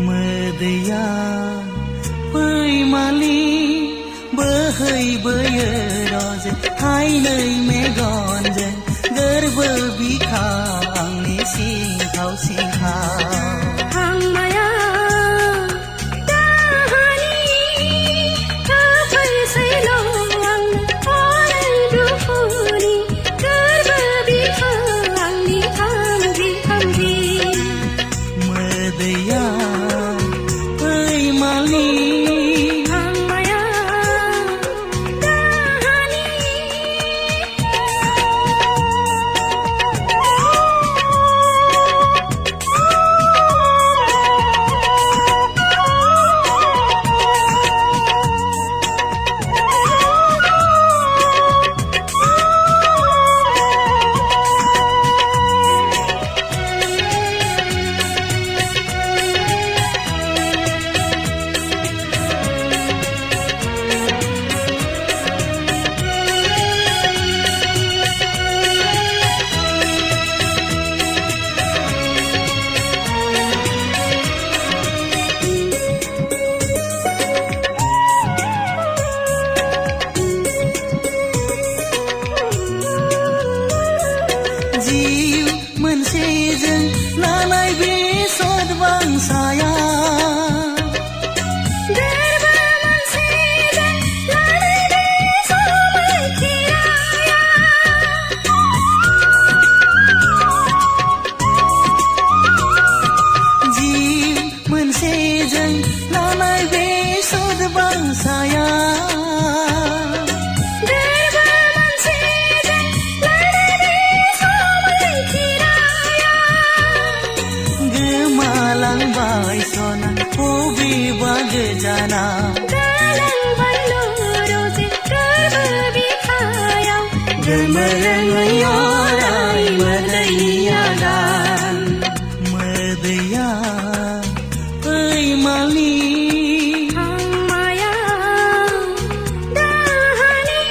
mwdwia fwimalni बोहैबोयो रजे हायनै मेगनजों गोरबो बिखा आंनि सिंखाव हांमाया दाहानि थाफैसैल' आंनो अराय दुखुनि गोरबो बिखा आंनि खामग्रि mwdwia fwimalni जिउ मोनसेजों लानाय बे सदबांसाया गोरबो मोनसेजों लानाय बे समायखिराया जिउ मोनसेजों लानाय बे सदबांसाया गोमालांबाय सना बबेबा गोजानाव गालांबायल' रजे गोरबो बिखायाव गोमोरोङै अराय मोदैनि आगान mwdwia fwimalni हांमाया दाहानि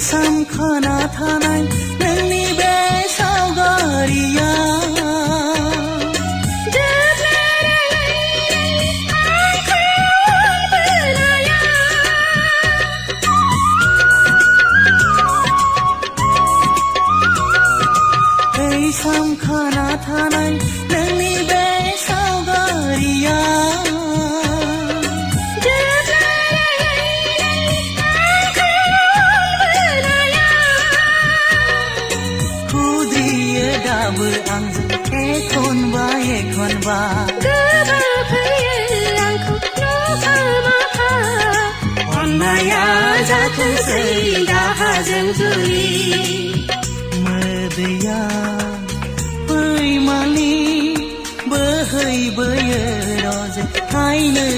सामखाना थानाय नोंनि बे सावगारिया सामखाना थानाय नोंनि बे सावगारिया दाबो आंजों एखनबा गोबाफैयो आंखौ न'फा अन्नाया जाथोंसै दाहाजों जुलि mwdwia fwimalni बोहैबोयो रजे हायनै